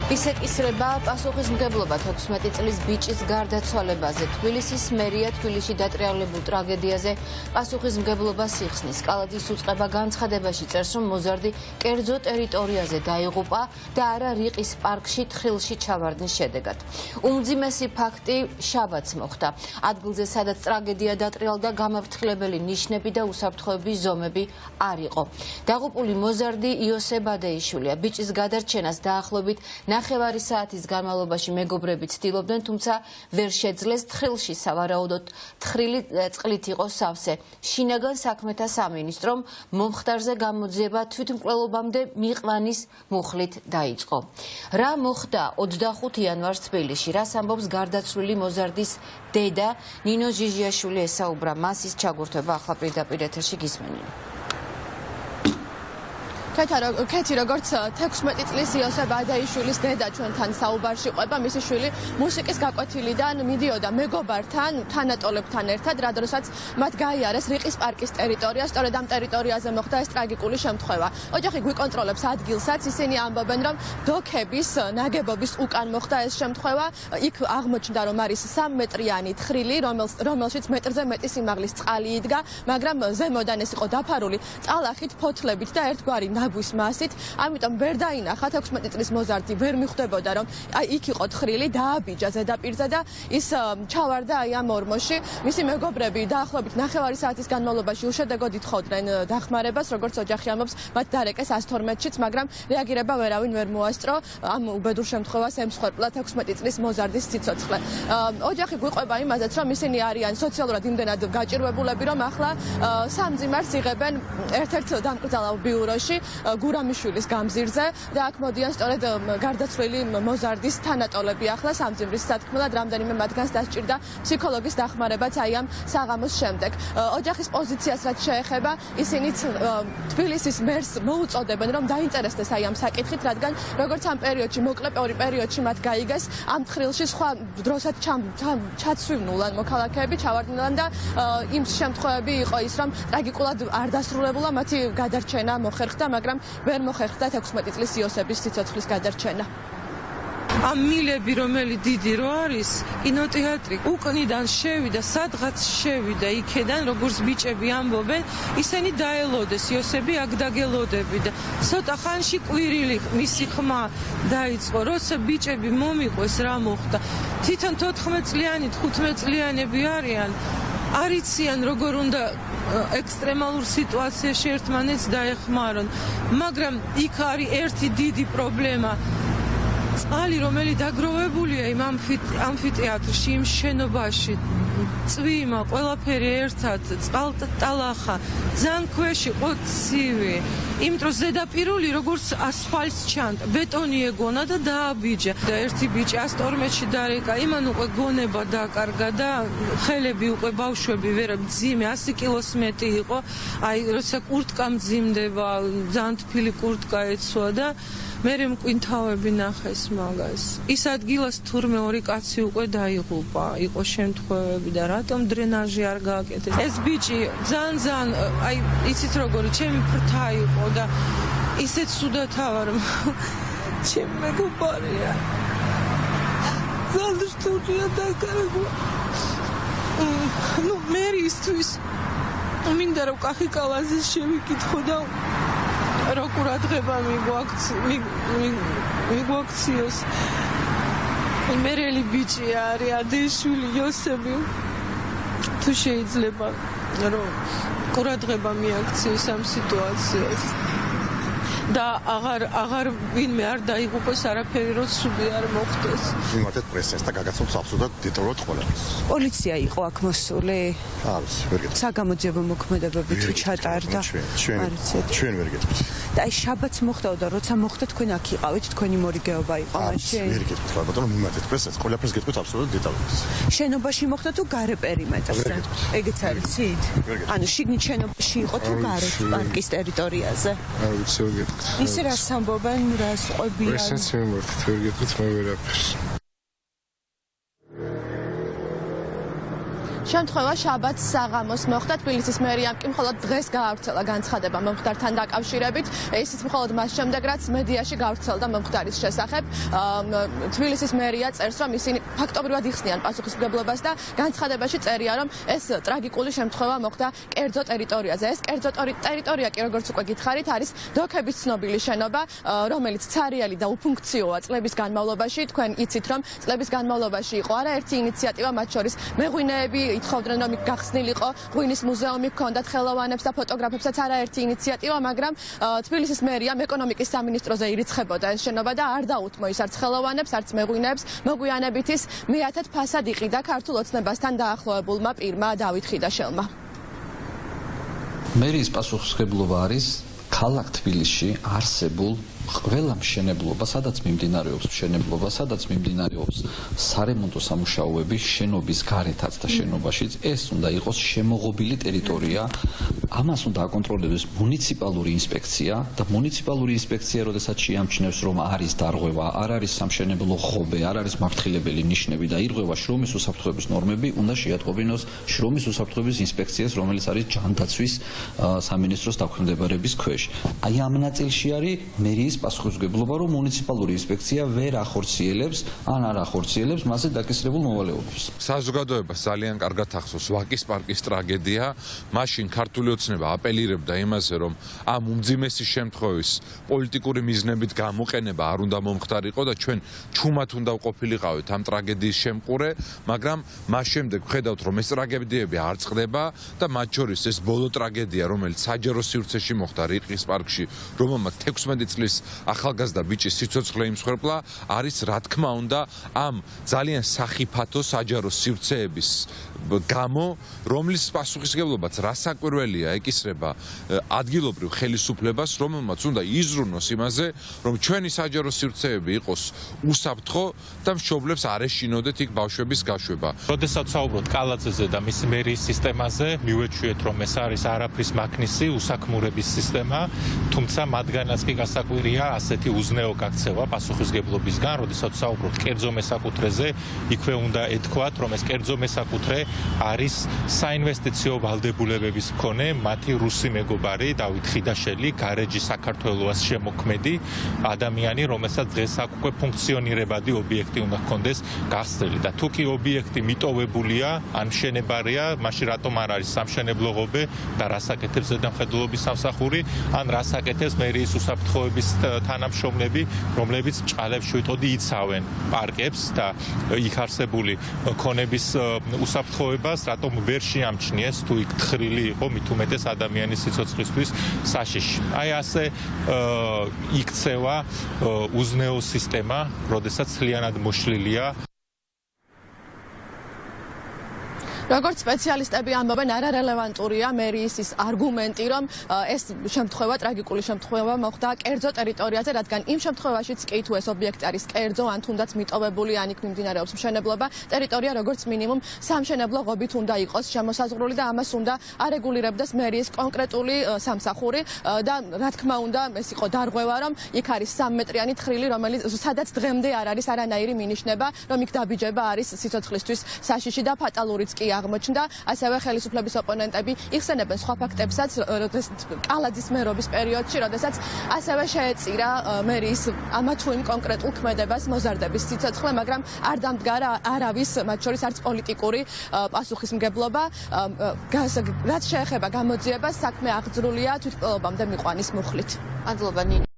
ისეკისრება პასუხისმგებლობა 16 წლის ბიჭის გარდაცვალებაზე. თბილისის მერია თბილისში დატრიალებულ ტრაგედიაზე პასუხისმგებლობას იხსნის. კალათის უწყება განცხადებაში წერს, რომ მოზარდი კერძო ტერიტორიაზე დაიღუპა და არა რიყის პარკში თხილში ჩავარდნის შედეგად. უმძიმესი ფაქტი შაბათს მოხდა. ადგილზე, სადაც ტრაგედია დატრიალდა, გამაფრთხილებელი ნიშნები და უსაფრთხოების ზომები არ იყო. დაღუპული მოზარდი იოსებ ადეიშვილია. ბიჭის გადარჩენას დაახლოებით ნახევარი საათის განმავლობაში მეგობრები ცდილობდნენ, თუმცა ვერ შეძლეს. თხილში სავარაუდოდ თხრილი წყლით იყო სავსე. შინაგან საქმეთა სამინისტრომ მომხდარზე გამოძიება თვითმკვლელობამდე მიყლანის მუხლით დაიწყო. რა მოხდა 25 იანვარს თბილისში? რას ამბობს გარდაცვლილი მოზარდის დედა? ნინო ჟიჟიაშვილი ესაუბრა მას, ის ჩაგურთება ახლა პირდაპირ ეთერში გისმენია. ქეთი როგორც 16 წლის იოსებ ადეიშვილის დედა ჩვენთან საუბარში ყვება, მისი შვილი მუსიკის გაკვეთილიდან მიდიოდა მეგობართან, თანატოლებთან ერთად, რადგანაც მათ გაიარეს რიყის პარკის ტერიტორია, სწორედ ამ ტერიტორიაზე მოხდა ეს ტრაგიკული შემთხვევა. ოჯახი გვიკონტროლებს ადგილსაც, ისინი ამბობენ, რომ დოქების ნაგებობის უკან მოხდა ეს შემთხვევა. იქ აღმოჩნდა, რომ არის 3 მეტრიანი თხრილი, რომელშიც მეტრზე მეტი სიმაღლის წყალი იდგა, მაგრამ ზემოდან ეს იყო დაფარული წალახით, ფოთლებით და ერთგვარი ნაგვის მასით, ამიტომ ვერ დაინახა 16 წლის მოზარდი, ვერ მიხვდებოდა, რომ იქ იყო თხრილი, დააბიჯა ზედაპირზე და ის ჩავარდა აი ამ ორმოში. მისი მეგობრები დაახლოებით ნახევარი საათის განმავლობაში უშედეგოდ ითხოვდნენ დახმარებას, როგორც ოჯახი ამბობს, მათ დარეკეს 112-შიც, მაგრამ რეაგირება ვერავინ ვერ მოასწრო. ამ უბედურ შემთხვევას ემსხვერპლა 16 წლის მოზარდის სიცოცხლე. ოჯახი გვიყვება იმაზეც, რომ ისინი არიან სოციალურად იმდენად გაჭირვებულები, რომ ახლა სამძიმარს იღებენ ერთ-ერთ დამკრძალავ ბიუროში გურამიშვილის გამზირზე და აქ მოდიან სწორედ გარდაცვლილი მოზარდის თანატოლები. ახლა სამძიმრის სათქმელად რამდენიმე მათგანს დასჭირდა ფსიქოლოგის დახმარებაც აი ამ საღამოს შემდეგ. ოჯახის პოზიციას რაც შეეხება, ისინი თბილისის მერს მოუწოდებენ, რომ დაინტერესდეს აი ამ საკითხით, რადგან როგორც ამ პერიოდში, მოკლე პერიოდში მათ გაიგეს, ამ თხრილში სხვა დროსაც ჩაცვივნულან მოქალაქეები, ჩავარდნილან და იმ შემთხვევები იყო ის, რომ ტრაგიკულად არ დასრულებულა მათი გადარჩენა მოხერხდა, მაგრამ ვერ მოხერხდა 16 წლის იოსების სიცოცხლის გადარჩენა. ამ მილები, რომელიც დიდი რო არის, კინოტეატრი უკნიდან შევიდა, სადღაც შევიდა იქედან, როგორც ბიჭები ამბობენ, ისინი დაელოდეს, იოსები აქ დაგელოდებიდა. ცოტა ხანში კვირილი მისი ხმა დაიწყო, როცა ბიჭები მომიყვეს, რა მოხდა. თვითონ 14 წლიანი, 15 წლიანები არიან. არიციან როგორ უნდა ექსტრემალურ სიტუაციაში ერთმანეთს დაეხმარონ, მაგრამ იქ არის ერთი დიდი პრობლემა. წყალი, რომელიც დაგროვებულია იმ ამფითეატრში, იმ შენობაში, წვიმა, ყველაფერი ერთად, წყალტალახა, ძალიან ქვეშ იყო ცივი. იმიტომ ზედაპირული როგორც ასფალტს ჩანდა, ბეტონი ეგონა და დააბიჯა. და ერთი ბიჭი 112-ში დარეკა, იმან უკვე გონება დაკარგა და ხელები უკვე ბავშვები ვერ მძიმე 100 კილოს მეტი იყო. აი, როცა კურტკა მძიმდება, ძალიან თბილი კურტკა ეცვა და მე მკვინთავები ნახეს მაგას. ის ადგილას თურმე 2 კაცი უკვე დაიღუპა, იყო შემთხვევები და რატომ დრენაჟი არ გააკეთეს. ეს ბიჭი ძალიან აი იცით როგორი ჩემი ფრთა იყო და ისეთ სუდათავარ ჩემი მეგობარია. ძალიან შტურია დაკარგვა. მე ისთვის მინდა რომ კახი კალაზის შევიკითხო და რო ყურადღება მიგვაქციოს. მერელი ბიჭი არის ადეიშვილი იოსები. თუ შეიძლება რომ ყურადღება მიაქციოს ამ სიტუაციას და აღარ ვინმე არ დაიღუპოს, არაფერი რო ცუდი არ მოხდეს. იმართეთ პრესას და გაგაცნობთ აბსოლუტურად დეტალურად ყველაფერს. პოლიცია იყო აქ მოსული? არის, ვერ გეტყვით. საგამოძიებო მოქმედებები თუ ჩატარდა? ჩვენ ვერ გეტყვით. და აი შაბათს მოხდა და როცა მოხდა თქვენ აქ იყავით, თქვენი მორიგეობა იყო მაშინ? ვერ გეტყვით, ბატონო, მიმართეთ პრესას, ყველაფერს გეტყვით აბსოლუტურად დეტალურად. შენობაში მოხდა თუ გარე პერიმეტრზე? ეგეც არიცით? ანუ შიგნით შენობაში იყო თუ გარეთ პარკის ტერიტორიაზე? არ ვიცი, ვერ გეტყვით. ისე რას ამბობენ, რას ყვებიან? პრესაც მიმართეთ, ვერ გეტყვით, მე ვერაფერს. შემთხვევა შაბათს საღამოს მოხდა. თბილისის მერიამ კი მხოლოდ დღეს გაავრცელა განცხადება მომხდართან დაკავშირებით. ისიც მხოლოდ მას შემდეგ, რაც მედიაში გავრცელდა მომხდარის შესახებ. თბილისის მერია წერს, რომ ისინი ფაქტობრივად იხსნიან პასუხისმგებლობას და განცხადებაში წერია, რომ ეს ტრაგიკული შემთხვევა მოხდა კერძო ტერიტორიაზე. ეს კერძო ტერიტორია კი, როგორც უკვე გითხარით, არის დოქების ცნობილი შენობა, რომელიც ცარიელი და უფუნქციოა წლების განმავლობაში. თქვენ იცით, რომ წლების განმავლობაში იყო არაერთი ინიციატივა, მათ შორის მეღვინეები ითხოვდნენ, რომ გახსნილიყო ღვინის მუზეუმი, ჰქონდათ ხელოვანებს და ფოტოგრაფებსაც არაერთი ინიციატივა, მაგრამ თბილისის მერიამ ეკონომიკის სამინისტროზე ირიცხებოდა ეს შენობა და არ დაუთმო ის არც ხელოვანებს, არც მეღვინეებს. მოგვიანებით ის მეათედ ფასად იყიდა ქართულ ოცნებასთან დაახლოებულმა პირმა დავით ხიდაშელმა. მერიის პასუხისმგებლობა არის ქალაქ თბილისში არსებულ ყველა მშენებლობა, სადაც მიმდინარეობს სარემონტო სამუშაოები შენობის გარეთაც და შენობაშიც, ეს უნდა იყოს შემოღობილი ტერიტორია. ამას უნდა აკონტროლებს მუნიციპალური ინსპექცია და მუნიციპალური ინსპექცია, როდესაც შეამჩნევს, რომ არის დარღვევა, არ არის სამშენებლო ღობე, არ არის მართლებელი ნიშნები და ირღვევა შრომის უსაფრთხოების ნორმები, უნდა შეატყობინოს შრომის უსაფრთხოების ინსპექციას, რომელიც არის ჯანდაცვის სამინისტროს დაქვემდებარების ქვეშ. აი ამ ნაწილში არის მერიის პასუხისმგებლობა, რომ მუნიციპალური ინსპექცია ვერ ახორციელებს ან არ ახორციელებს მასზე დაკისრებულ მოვალეობებს. საზოგადოებას ძალიან კარგად ახსოვს ვაკის პარკის ტრაგედია. მაშინ ქართული ოცნება აპელირებდა იმაზე, რომ ამ უმძიმესი შემთხვევის პოლიტიკური მიზნებით გამოყენება არ უნდა მომხდარიყო და ჩვენ ჩუმად უნდა ვყოფილიყავით ამ ტრაგედიის შემყურე, მაგრამ მას შემდეგ ვხედავთ, რომ ეს ტრაგედიები არ წყდება და მათ შორის ეს ბოლო ტრაგედია, რომელიც საჯარო სივრცეში მოხდა რიყის პარკში, რომელმაც 16 წლის ახალგაზრდა ბიჭის სიცოცხლე იმსხვერპლა, არის რა თქმა უნდა ამ ძალიან სახიფათო საჯარო სივრცეების გამო, რომლის პასუხისმგებლობაც რასაკვირველია ეკისრება ადგილობრივ ხელისუფლებას, რომელმაც უნდა იზრუნოს იმაზე, რომ ჩვენი საჯარო სივრცეები იყოს უსაფრთხო და მშობლებს არ ეშინოდეთ იქ ბავშვების გაშვება. როდესაც საუბრობთ კალაძეზე და მის მერიის სისტემაზე, მივეჩვიეთ, რომ ეს არის არაფრის მაქნისი უსაქმურების სისტემა, თუმცა მათგანაც კი გასაკვირია ასეთი უზნეო გაქცევა პასუხისმგებლობისგან, როდესაც საუბრობთ კერძო მესაკუთრეზე, იქვე უნდა ეთქვათ, რომ ეს კერძო მესაკუთრე არის საინვესტიციო ვალდებულებების მქონე მათი რუსი მეგობარი დავით ხიდაშელი, გარეჯი საქართველოს შემოქმედი ადამიანი, რომელსაც დღეს აქ უკვე ფუნქციონირებადი ობიექტი უნდა ჰქონდეს გახსნილი და თუ კი ობიექტი მიტოვებულია, ან მშენებარია, მაშინ რატომ არ არის სამშენებლო ღობე და რას აკეთებს ზედამხედველობის სამსახური, ან რას აკეთებს მერიის უსაფრთხოების თანამშრომლები, რომლებიც ჭყალებს შევიტყოდი იცავენ პარკებს და იქ არსებული ქონების უსაფრთხოებას, რატომ ვერ შეამჩნიეს თუ იქ თხრილი იყო მით უმეტეს ადამიანის სიცოცხლისთვის საშიში. აი ასე იქცევა უზნეო სისტემა, როდესაც მთლიანად მოშლილია. როგორც სპეციალისტები ამბობენ, არარელევანტურია მერიის ის არგუმენტი, რომ ეს შემთხვევა, ტრაგიკული შემთხვევა მოხდა კერძო ტერიტორიაზე, რადგან იმ შემთხვევაშიც კი თუ ეს ობიექტი არის კერძო, ან თუნდაც მიტოვებული, ან იქ მიმდინარეობს მშენებლობა, ტერიტორია როგორც მინიმუმ სამშენებლო ღობით უნდა იყოს შემოსაზღვრული და ამას უნდა არეგულირებდეს მერიის კონკრეტული სამსახური და რა თქმა უნდა, ეს იყო დარღვევა, რომ იქ არის 3 მეტრიანი თხრილი, რომელიც სადაც დღემდე არ არის არანაირი მინიშნება, რომ იქ დაბიჯება არის სიცოცხლისთვის საშიში და ფატალურიც კი აღმოჩნდა. ასევე ხელისუფლების ოპონენტები იხსენებენ სხვა ფაქტებსაც კალაძის მერობის პერიოდში, როდესაც ასევე შეეწირა მერიის ამა თუ იმ კონკრეტულ ქმედებას მოზარდების სიცოცხლე, მაგრამ არ დამდგარა არავის, მათ შორის არც პოლიტიკური პასუხისმგებლობა. რაც შეეხება გამოძიებას, საქმე აღძრულია თვითმკვლელობამდე მიყვანის მუხლით. მადლობა.